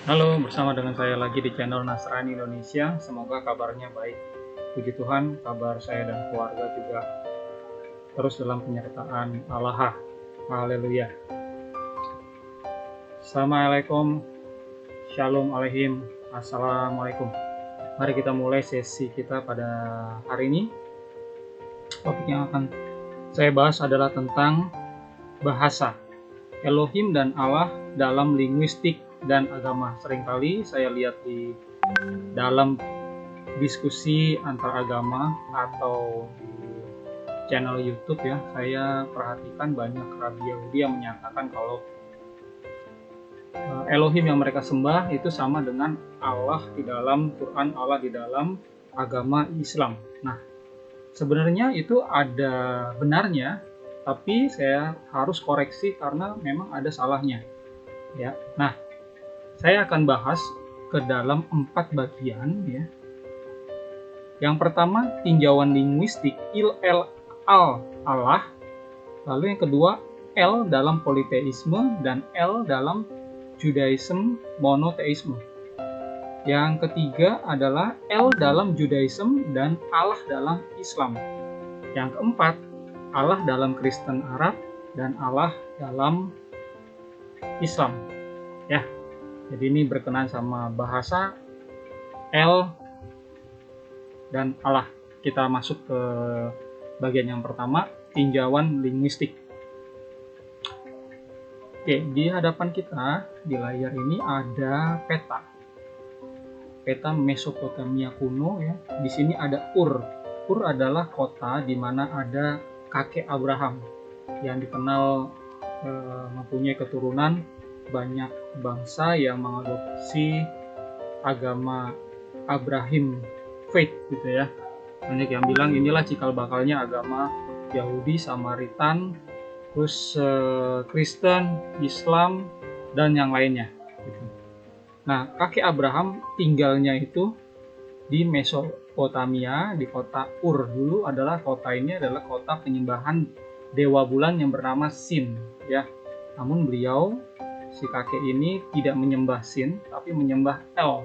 Halo, bersama dengan saya lagi di channel Nasrani Indonesia. Semoga kabarnya baik. Puji Tuhan, kabar saya dan keluarga juga terus dalam penyertaan Allah. Haleluya. Assalamualaikum, Shalom Aleihim, Assalamualaikum. Mari kita mulai sesi kita pada hari ini. Topik yang akan saya bahas adalah tentang bahasa Elohim dan Allah dalam linguistik dan agama. Seringkali saya lihat di dalam diskusi antar agama atau di channel YouTube ya, saya perhatikan banyak rabi Yahudi yang menyatakan kalau Elohim yang mereka sembah itu sama dengan Allah di dalam Quran, Allah di dalam agama Islam. Nah, sebenarnya itu ada benarnya, tapi saya harus koreksi karena memang ada salahnya. Ya, nah saya akan bahas ke dalam 4 bagian ya. Yang pertama tinjauan linguistik il al Allah, lalu yang kedua L dalam politeisme dan L dalam Judaism monoteisme. Yang ketiga adalah L dalam Judaism dan Allah dalam Islam. Yang keempat Allah dalam Kristen Arab dan Allah dalam Islam. Ya, jadi ini berkenaan sama bahasa L dan Allah. Kita masuk ke bagian yang pertama, tinjauan linguistik. Oke, di hadapan kita di layar ini ada peta Mesopotamia kuno ya. Di sini ada Ur. Ur adalah kota di mana ada kakek Abraham yang dikenal mempunyai keturunan banyak bangsa yang mengadopsi agama Abraham faith gitu ya. Banyak yang bilang inilah cikal bakalnya agama Yahudi, Samaritan, terus Kristen, Islam, dan yang lainnya. Nah, kakek Abraham tinggalnya itu di Mesopotamia, di kota Ur. Dulu kota ini adalah kota penyembahan dewa bulan yang bernama Sin. Ya, namun beliau si kakek ini tidak menyembah Sin, tapi menyembah El.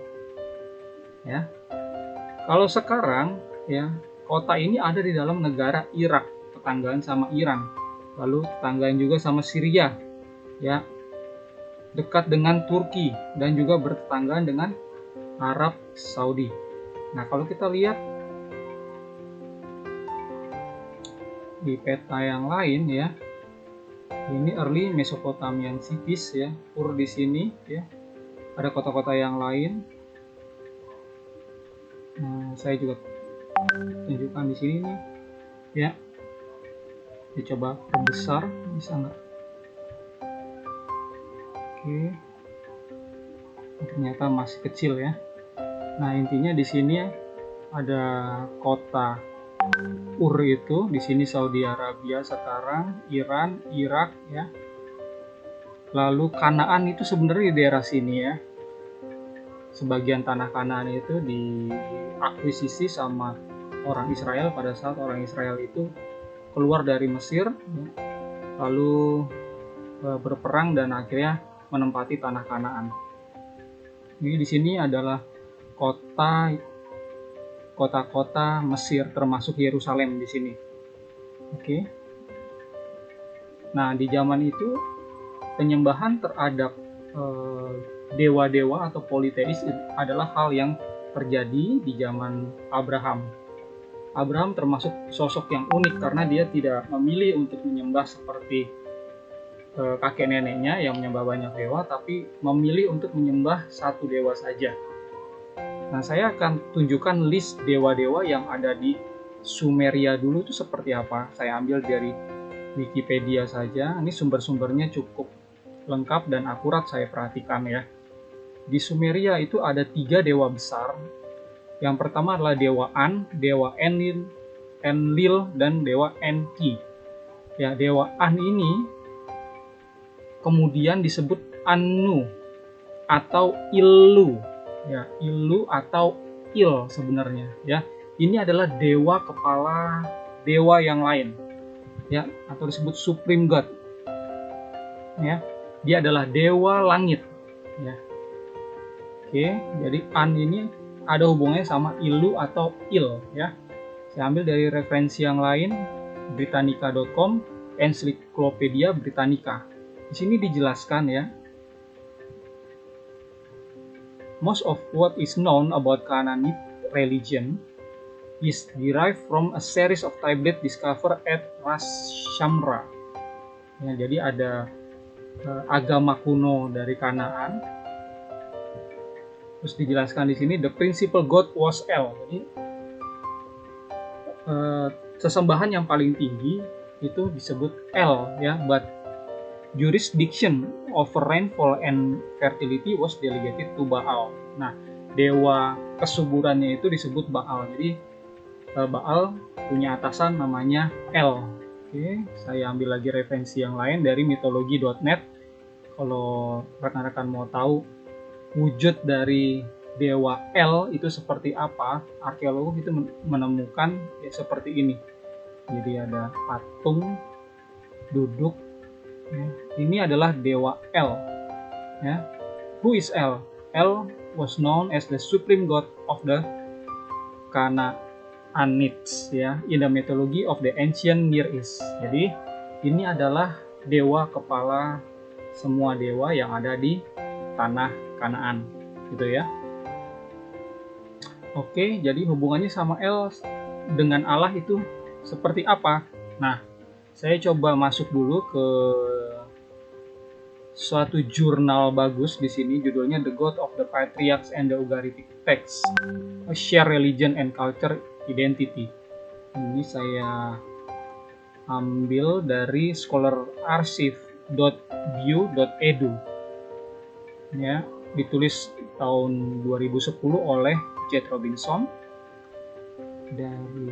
Ya, kalau sekarang ya kota ini ada di dalam negara Irak, tetanggaan sama Iran. Lalu tetanggaan juga sama Syria, ya, dekat dengan Turki dan juga bertetanggaan dengan Arab Saudi. Nah, kalau kita lihat di peta yang lain ya, ini early Mesopotamian cities ya, Ur di sini ya, ada kota-kota yang lain. Nah, saya juga tunjukkan di sini nih, ya. Dicoba perbesar, bisa nggak? Oke, ternyata masih kecil ya. Nah, intinya di sini ada kota Ur itu, di sini Saudi Arabia sekarang, Iran, Irak ya. Lalu Kanaan itu sebenarnya di daerah sini ya. Sebagian tanah Kanaan itu diakuisisi sama orang Israel pada saat orang Israel itu keluar dari Mesir, lalu berperang dan akhirnya menempati tanah Kanaan. Jadi di sini adalah kota-kota Mesir, termasuk Yerusalem di sini. Oke. Nah, di zaman itu penyembahan terhadap dewa-dewa atau politeis adalah hal yang terjadi di zaman Abraham. Abraham termasuk sosok yang unik karena dia tidak memilih untuk menyembah seperti kakek neneknya yang menyembah banyak dewa, tapi memilih untuk menyembah satu dewa saja. Nah, saya akan tunjukkan list dewa-dewa yang ada di Sumeria dulu itu seperti apa. Saya ambil dari Wikipedia saja. Ini sumber-sumbernya cukup lengkap dan akurat saya perhatikan ya. Di Sumeria itu ada 3 dewa besar. Yang pertama adalah dewa An, dewa Enlil, dan dewa Enki. Ya, dewa An ini kemudian disebut Anu atau Illu. Ya, Illu atau Il sebenarnya ya. Ini adalah dewa kepala dewa yang lain. Ya, atau disebut Supreme God. Ya. Dia adalah dewa langit ya. Oke, jadi an ini ada hubungannya sama ilu atau il ya. Saya ambil dari referensi yang lain, Britannica.com, Encyclopedia Britannica. Di sini dijelaskan ya, most of what is known about Canaanite religion is derived from a series of tablets discovered at Ras Shamra. Ya, jadi ada agama kuno dari Kanaan. Terus dijelaskan di sini, the principal god was El. Jadi sesembahan yang paling tinggi itu disebut El ya, but jurisdiction over rainfall and fertility was delegated to Baal. Nah, dewa kesuburannya itu disebut Baal. Jadi Baal punya atasan namanya El. Oke, saya ambil lagi referensi yang lain dari mitologi.net. Kalau rekan-rekan mau tahu wujud dari dewa El itu seperti apa, arkeolog itu menemukan ya seperti ini. Jadi ada patung duduk. Ya. Ini adalah dewa El. Ya. Who is El? El was known as the supreme god of the Canaanites ya, in the mythology of the ancient Near East. Jadi ini adalah dewa kepala semua dewa yang ada di tanah Kanaan, gitu ya. Oke, jadi hubungannya sama El dengan Allah itu seperti apa? Nah, saya coba masuk dulu ke suatu jurnal bagus di sini, judulnya The God of the Patriarchs and the Ugaritic Texts, A Shared Religion and Culture Identity. Ini saya ambil dari scholararchive.bu.edu. Ya, ditulis tahun 2010 oleh Jet Robinson. Dari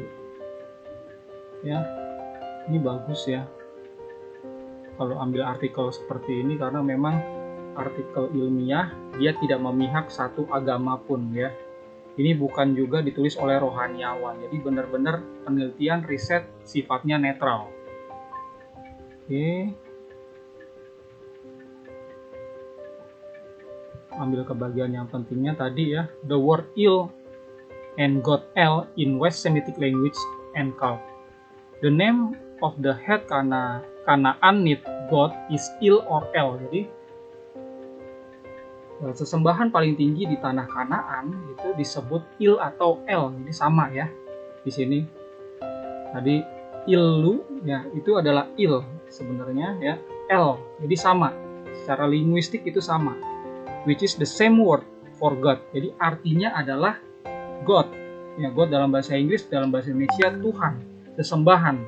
ya, ini bagus ya kalau ambil artikel seperti ini, karena memang artikel ilmiah dia tidak memihak satu agama pun ya. Ini bukan juga ditulis oleh rohaniawan, jadi benar-benar penelitian riset sifatnya netral. Oke, ambil ke bagian yang pentingnya tadi ya, the word Il and God El in West Semitic language and cult. The name of the head Canaanite god is Il or El. Jadi sesembahan paling tinggi di tanah Kanaan itu disebut Il atau El. Jadi sama ya di sini. Tadi Ilu ya, itu adalah Il sebenarnya ya, El. Jadi sama. Secara linguistik itu sama. Which is the same word for God. Jadi artinya adalah God. Ya, God dalam bahasa Inggris, dalam bahasa Indonesia Tuhan, sesembahan,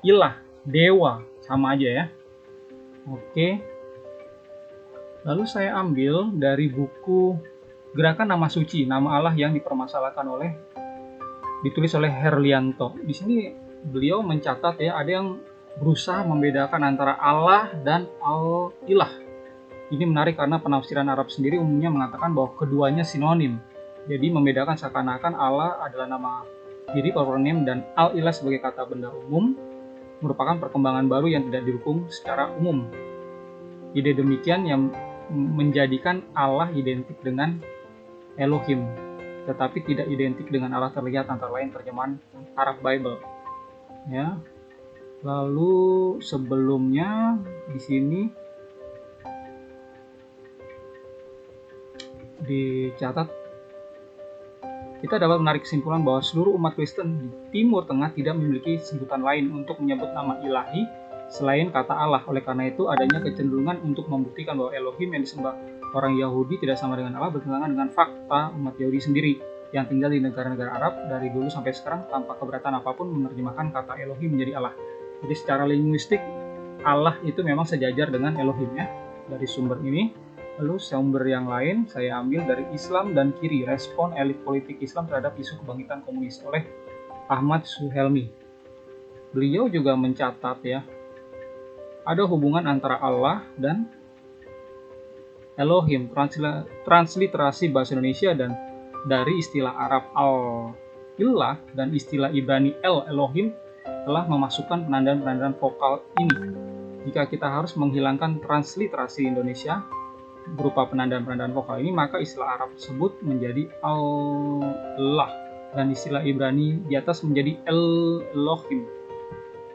ilah, dewa, sama aja ya. Oke. Lalu saya ambil dari buku Gerakan Nama Suci, nama Allah yang dipermasalahkan ditulis oleh Herlianto. Di sini beliau mencatat ya, ada yang berusaha membedakan antara Allah dan Al-Ilah. Ini menarik karena penafsiran Arab sendiri umumnya mengatakan bahwa keduanya sinonim. Jadi membedakan seakan-akan Allah adalah nama diri, proper name, dan Al-Ilah sebagai kata benda umum merupakan perkembangan baru yang tidak didukung secara umum. Ide demikian yang menjadikan Allah identik dengan Elohim, tetapi tidak identik dengan Allah terlihat, antara lain terjemahan Arab Bible. Ya. Lalu sebelumnya di sini dicatat kita dapat menarik kesimpulan bahwa seluruh umat Kristen di Timur Tengah tidak memiliki sebutan lain untuk menyebut nama ilahi selain kata Allah. Oleh karena itu, adanya kecenderungan untuk membuktikan bahwa Elohim yang disembah orang Yahudi tidak sama dengan Allah bertentangan dengan fakta umat Yahudi sendiri yang tinggal di negara-negara Arab dari dulu sampai sekarang tanpa keberatan apapun menerjemahkan kata Elohim menjadi Allah. Jadi secara linguistik, Allah itu memang sejajar dengan Elohim ya, dari sumber ini. Lalu sumber yang lain saya ambil dari Islam dan Kiri, respon elit politik Islam terhadap isu kebangkitan komunis oleh Ahmad Suhelmi. Beliau juga mencatat ya, ada hubungan antara Allah dan Elohim, transliterasi bahasa Indonesia dan dari istilah Arab Al-Ilah dan istilah Ibrani Elohim telah memasukkan penandaan-penandaan vokal ini. Jika kita harus menghilangkan transliterasi Indonesia, berupa penandaan-penandaan vokal ini, maka istilah Arab tersebut menjadi Allah, dan istilah Ibrani di atas menjadi Elohim.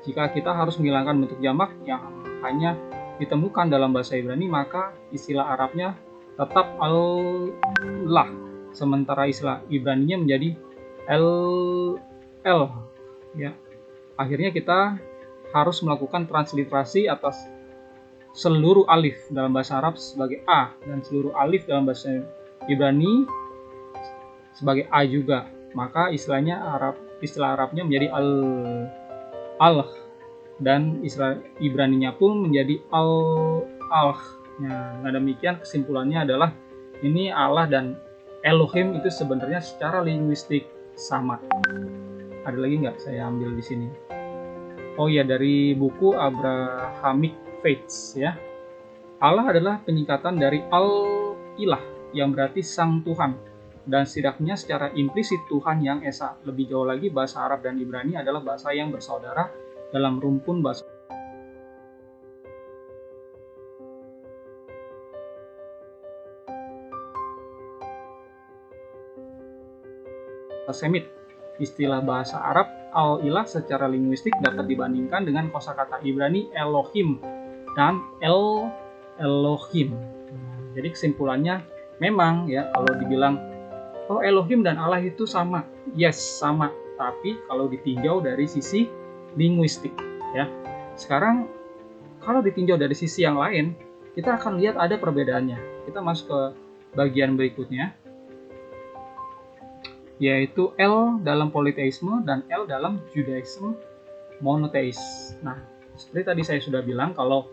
Jika kita harus menghilangkan bentuk jamak yang hanya ditemukan dalam bahasa Ibrani, maka istilah Arabnya tetap Allah, sementara istilah Ibraninya menjadi El. Ya. Akhirnya kita harus melakukan transliterasi atas seluruh alif dalam bahasa Arab sebagai A dan seluruh alif dalam bahasa Ibrani sebagai A juga. Maka istilah Arabnya menjadi al dan istilah Ibraninya pun menjadi al. Nah, dengan demikian kesimpulannya adalah ini Allah dan Elohim itu sebenarnya secara linguistik sama. Ada lagi nggak saya ambil di sini? Oh ya, dari buku Abrahamic Faiths ya. Allah adalah penyingkatan dari Al-Ilah yang berarti Sang Tuhan, dan setidaknya secara implisit Tuhan yang esa. Lebih jauh lagi, bahasa Arab dan Ibrani adalah bahasa yang bersaudara dalam rumpun bahasa Semit. Istilah bahasa Arab Al-Ilah secara linguistik dapat dibandingkan dengan kosakata Ibrani Elohim dan Elohim. Jadi kesimpulannya memang ya, kalau dibilang oh Elohim dan Allah itu sama, yes sama, tapi kalau ditinjau dari sisi linguistik ya. Sekarang kalau ditinjau dari sisi yang lain, kita akan lihat ada perbedaannya. Kita masuk ke bagian berikutnya, yaitu L dalam politeisme dan L dalam Judaisme monoteis. Nah, seperti tadi saya sudah bilang, kalau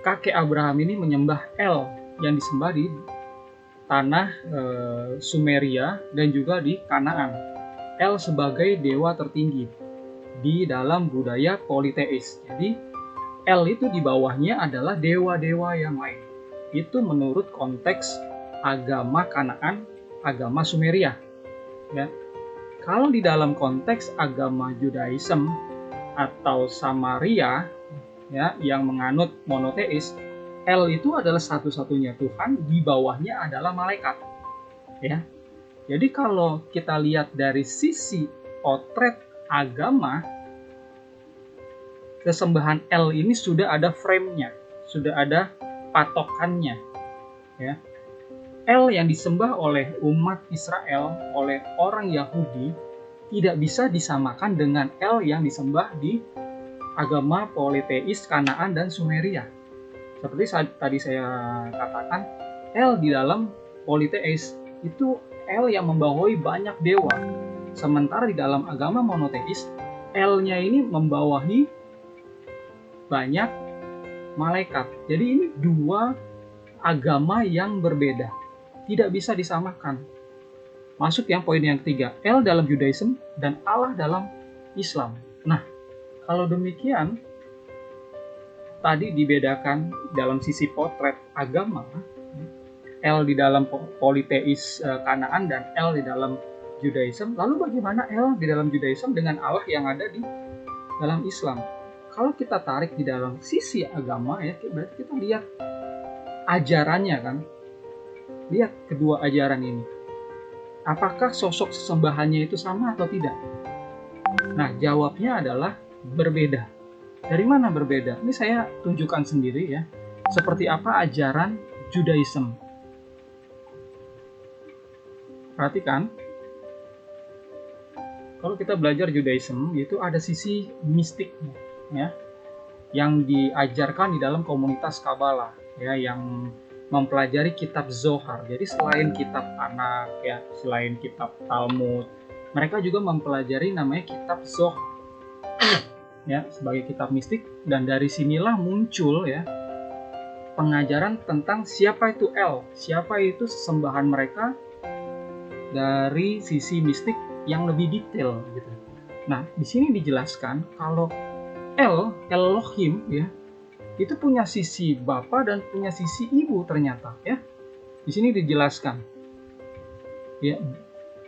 kakek Abraham ini menyembah El yang disembah di tanah Sumeria dan juga di Kanaan. El sebagai dewa tertinggi di dalam budaya politeis. Jadi El itu di bawahnya adalah dewa-dewa yang lain. Itu menurut konteks agama Kanaan, agama Sumeria. Ya. Kalau di dalam konteks agama Judaism atau Samaria ya, yang menganut monoteis, El itu adalah satu-satunya Tuhan, di bawahnya adalah malaikat. Ya. Jadi kalau kita lihat dari sisi potret agama, kesembahan El ini sudah ada frame-nya, sudah ada patokannya. Ya. El yang disembah oleh umat Israel, oleh orang Yahudi, tidak bisa disamakan dengan El yang disembah di agama politeis Kanaan dan Sumeria. Seperti tadi saya katakan, El di dalam politeis itu El yang membawahi banyak dewa. Sementara di dalam agama monoteis, El-nya ini membawahi banyak malaikat. Jadi ini dua agama yang berbeda, tidak bisa disamakan. Masuk yang poin yang ketiga, El dalam Judaism dan Allah dalam Islam. Nah, kalau demikian, tadi dibedakan dalam sisi potret agama, El di dalam politeis Kanaan dan El di dalam Judaism. Lalu bagaimana El di dalam Judaism dengan Allah yang ada di dalam Islam? Kalau kita tarik di dalam sisi agama ya, berarti kita lihat ajarannya kan. Lihat kedua ajaran ini. Apakah sosok sesembahannya itu sama atau tidak? Nah, jawabnya adalah berbeda. Dari mana berbeda? Ini saya tunjukkan sendiri ya. Seperti apa ajaran Judaism. Perhatikan. Kalau kita belajar Judaism, itu ada sisi mistiknya ya, yang diajarkan di dalam komunitas Kabbalah ya, yang mempelajari kitab Zohar. Jadi selain kitab Tanakh ya, selain kitab Talmud, mereka juga mempelajari namanya kitab Zohar ya, sebagai kitab mistik. Dan dari sinilah muncul ya pengajaran tentang siapa itu El, siapa itu sesembahan mereka dari sisi mistik yang lebih detail gitu. Nah, di sini dijelaskan kalau Elohim ya, itu punya sisi bapa dan punya sisi ibu ternyata ya. Di sini dijelaskan. Ya,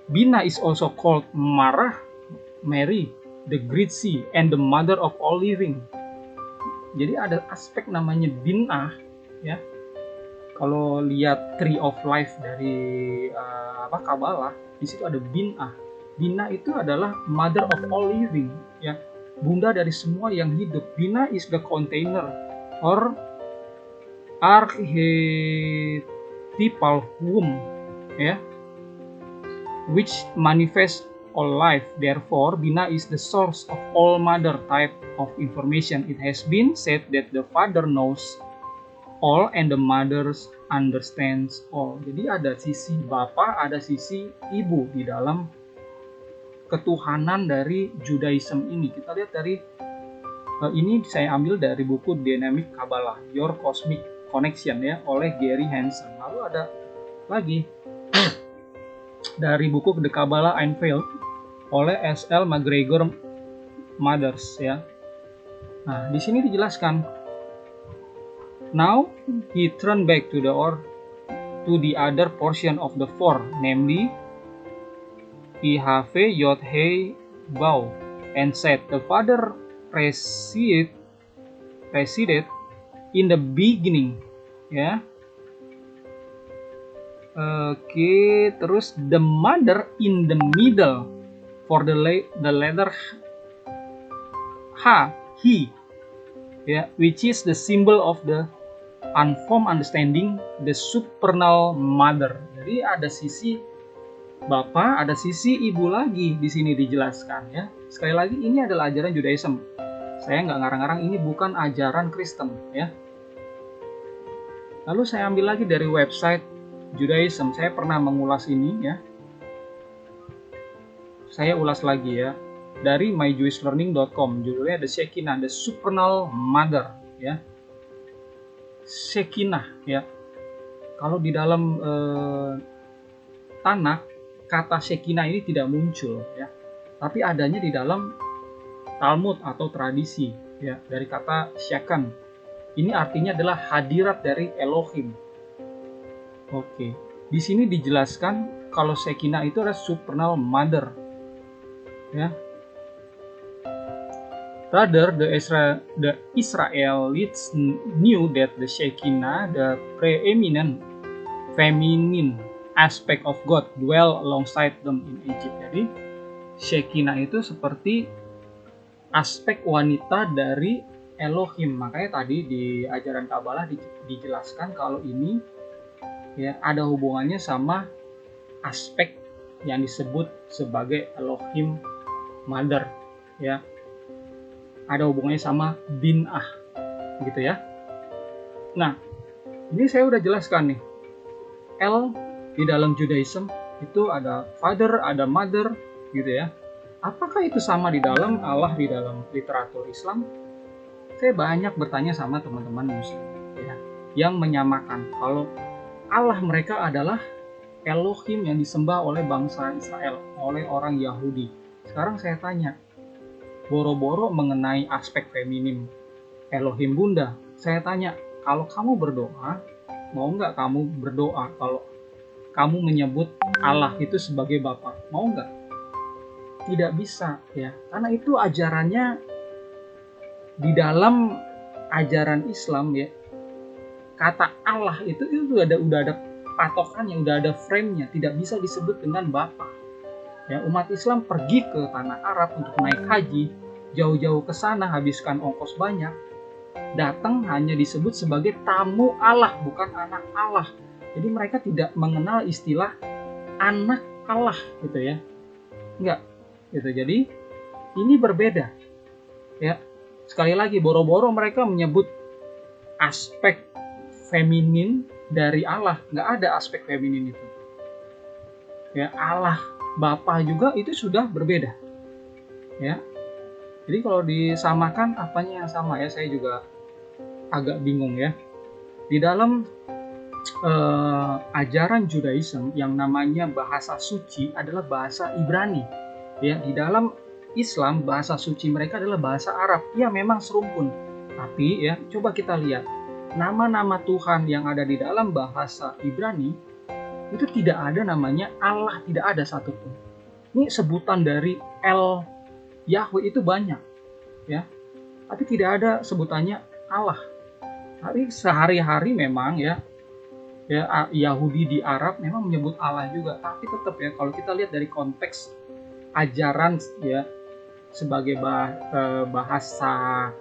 Bina is also called Marah, Mary, the great sea, and the mother of all living. Jadi ada aspek namanya Binah ya. Kalau lihat Tree of Life dari Kabbalah, di situ ada Binah. Binah itu adalah mother of all living, ya, bunda dari semua yang hidup. Binah is the container or archetypal womb, ya, which manifests all life. Therefore, Binah is the source of all mother type of information. It has been said that the father knows all and the mother understands all. Jadi ada sisi bapa, ada sisi ibu di dalam ketuhanan dari Judaism ini. Kita lihat dari ini saya ambil dari buku Dynamic Kabbalah, Your Cosmic Connection, ya, oleh Gary Hansen. Lalu ada lagi dari buku The Kabbalah Unveiled oleh S.L. McGregor Mothers, ya. Nah, di sini dijelaskan. Now he turned back to the other portion of the four, namely Ihave Yod He Vav, and said, the Father presided in the beginning, ya. Oke, terus the Mother in the middle for the letter H, he, ya, which is the symbol of the unformed understanding, the supernal mother. Jadi ada sisi Bapak, ada sisi ibu lagi di sini dijelaskan, ya. Sekali lagi, ini adalah ajaran Judaism. Saya nggak ngarang-ngarang, ini bukan ajaran Kristen, ya. Lalu saya ambil lagi dari website Judaism. Saya pernah mengulas ini, ya. Saya ulas lagi, ya, dari myjewishlearning.com. Judulnya The Shekinah, the supernal mother, ya. Shekinah, ya. Kalau di dalam Tanakh, kata Shekinah ini tidak muncul, ya, tapi adanya di dalam Talmud atau tradisi, ya, dari kata Shekan. Ini artinya adalah hadirat dari Elohim. Oke, di sini dijelaskan kalau Shekinah itu adalah supernal mother, ya. Rather, the Israelites knew that the Shekinah, the preeminent feminine aspect of God, dwell alongside them in Egypt. Jadi Shekinah itu seperti aspek wanita dari Elohim. Makanya tadi di ajaran Kabbalah dijelaskan kalau ini, ya, ada hubungannya sama aspek yang disebut sebagai Elohim Mother, ya. Ada hubungannya sama Binah, gitu, ya. Nah, ini saya udah jelaskan nih. L di dalam Judaism itu ada father, ada mother, gitu, ya. Apakah itu sama di dalam Allah di dalam literatur Islam? Saya banyak bertanya sama teman-teman Muslim, ya, yang menyamakan kalau Allah mereka adalah Elohim yang disembah oleh bangsa Israel, oleh orang Yahudi. Sekarang saya tanya, boro-boro mengenai aspek feminim Elohim Bunda, saya tanya, kalau kamu berdoa, mau nggak kamu berdoa kalau kamu menyebut Allah itu sebagai Bapa? Mau nggak? Tidak bisa, ya, karena itu ajarannya di dalam ajaran Islam, ya. Kata Allah itu udah ada patokannya, udah ada frame-nya, tidak bisa disebut dengan Bapa. Ya, umat Islam pergi ke tanah Arab untuk naik haji, jauh-jauh ke sana habiskan ongkos banyak, datang hanya disebut sebagai tamu Allah, bukan anak Allah. Jadi mereka tidak mengenal istilah anak Allah, gitu, ya. Enggak, gitu. Jadi ini berbeda, ya. Sekali lagi, boro-boro mereka menyebut aspek feminin dari Allah, nggak ada aspek feminin itu, ya. Allah Bapa juga itu sudah berbeda, ya. Jadi kalau disamakan, apanya yang sama, ya, saya juga agak bingung, ya. Di dalam ajaran Judaism yang namanya bahasa suci adalah bahasa Ibrani, ya. Di dalam Islam bahasa suci mereka adalah bahasa Arab. Ya, memang serumpun, tapi, ya, coba kita lihat nama-nama Tuhan yang ada di dalam bahasa Ibrani itu tidak ada namanya Allah, tidak ada satupun. Ini sebutan dari El Yahweh itu banyak, ya, tapi tidak ada sebutannya Allah. Tapi sehari-hari memang, ya, Ya, Yahudi di Arab memang menyebut Allah juga, tapi tetap ya kalau kita lihat dari konteks ajaran ya sebagai bahasa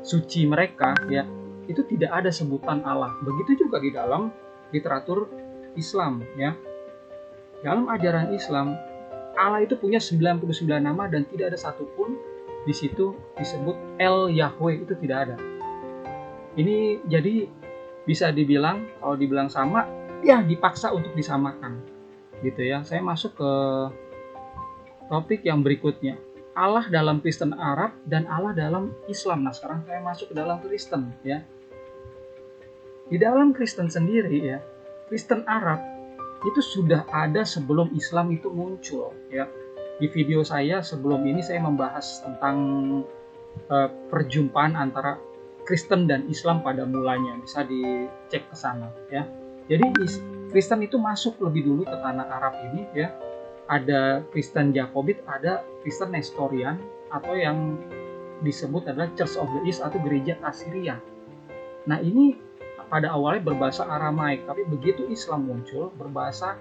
suci mereka ya, itu tidak ada sebutan Allah. Begitu juga di dalam literatur Islam ya. Dalam ajaran Islam, Allah itu punya 99 nama dan tidak ada satupun di situ disebut El Yahweh, itu tidak ada. Ini jadi bisa dibilang, kalau dibilang sama, ya dipaksa untuk disamakan gitu ya. Saya masuk ke topik yang berikutnya. Allah dalam Kristen Arab dan Allah dalam Islam. Nah, sekarang saya masuk ke dalam Kristen ya. Di dalam Kristen sendiri ya, Kristen Arab itu sudah ada sebelum Islam itu muncul ya. Di video saya sebelum ini saya membahas tentang perjumpaan antara Kristen dan Islam pada mulanya, bisa dicek ke sana ya. Jadi Kristen itu masuk lebih dulu ke tanah Arab ini ya. Ada Kristen Jakobit, ada Kristen Nestorian atau yang disebut adalah Church of the East atau gereja Assyria. Nah, ini pada awalnya berbahasa Aramaik, tapi begitu Islam muncul berbahasa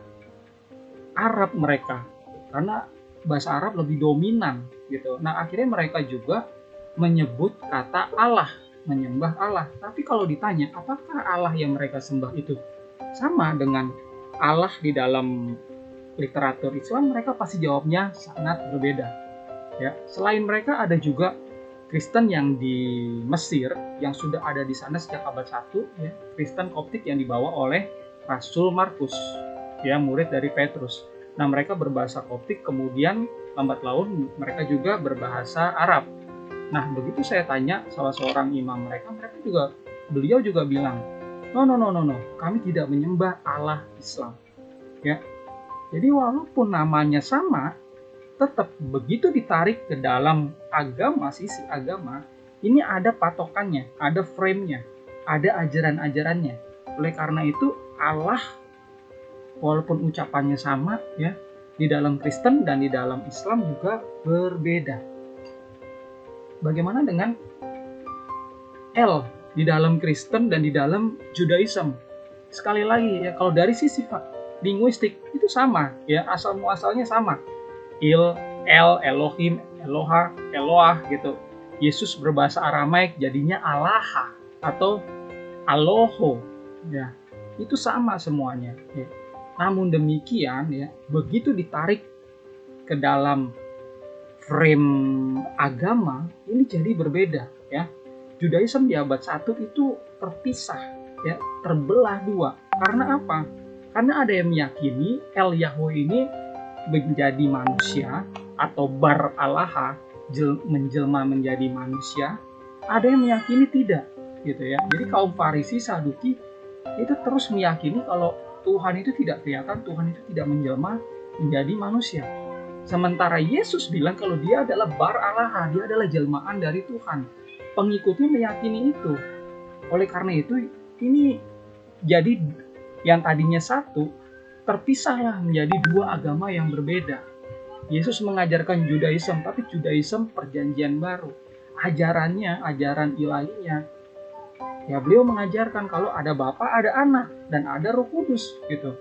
Arab mereka, karena bahasa Arab lebih dominan gitu. Nah, akhirnya mereka juga menyebut kata Allah, menyembah Allah. Tapi kalau ditanya apakah Allah yang mereka sembah itu sama dengan Allah di dalam literatur Islam, mereka pasti jawabnya sangat berbeda ya. Selain mereka ada juga Kristen yang di Mesir yang sudah ada di sana sejak abad 1 ya, Kristen Koptik yang dibawa oleh Rasul Markus ya, murid dari Petrus. Nah, mereka berbahasa Koptik, kemudian lambat laun mereka juga berbahasa Arab. Nah, begitu saya tanya salah seorang imam mereka juga, beliau juga bilang, no, kami tidak menyembah Allah Islam ya. Jadi walaupun namanya sama, tetap begitu ditarik ke dalam agama, sisi agama, ini ada patokannya, ada frame-nya, ada ajaran-ajarannya. Oleh karena itu Allah, walaupun ucapannya sama ya, di dalam Kristen dan di dalam Islam juga berbeda. Bagaimana dengan El di dalam Kristen dan di dalam Judaism? Sekali lagi ya, kalau dari sisi linguistik itu sama ya, asal muasalnya sama. El, Elohim, Eloha, Eloah gitu. Yesus berbahasa Aramaik jadinya Allah atau Aloho ya. Itu sama semuanya ya. Namun demikian ya, begitu ditarik ke dalam frame agama, ini jadi berbeda ya. Judaism di abad 1 itu terpisah ya, terbelah dua. Karena apa? Karena ada yang meyakini El Yahweh ini menjadi manusia atau bar Allah, menjelma menjadi manusia. Ada yang meyakini tidak gitu ya. Jadi kaum Farisi, Saduki itu terus meyakini kalau Tuhan itu tidak kelihatan, Tuhan itu tidak menjelma menjadi manusia. Sementara Yesus bilang kalau dia adalah bar Allah, dia adalah jelmaan dari Tuhan. Pengikutnya meyakini itu. Oleh karena itu ini jadi yang tadinya satu terpisahlah menjadi dua agama yang berbeda. Yesus mengajarkan Judaism, tapi Judaism perjanjian baru. Ajarannya, ajaran ilahinya, ya beliau mengajarkan kalau ada Bapa, ada Anak, dan ada Roh Kudus gitu.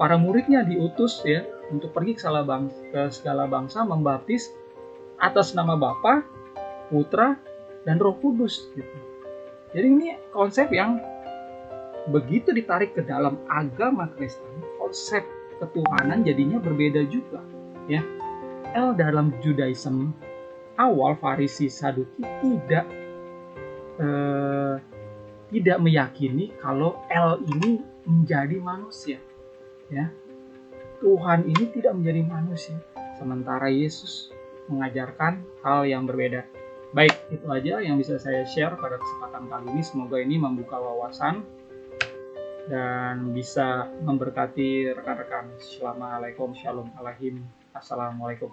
Para muridnya diutus ya untuk pergi ke segala bangsa membaptis atas nama Bapa, Putra, dan Roh Kudus gitu. Jadi ini konsep yang begitu ditarik ke dalam agama Kristen, konsep ketuhanan jadinya berbeda juga ya. El dalam Judaism awal, Farisi, Saduki tidak meyakini kalau El ini menjadi manusia ya. Tuhan ini tidak menjadi manusia, sementara Yesus mengajarkan hal yang berbeda. Baik, itu aja yang bisa saya share pada kesempatan kali ini. Semoga ini membuka wawasan dan bisa memberkati rekan-rekan. Assalamualaikum, shalom alaikum, assalamualaikum.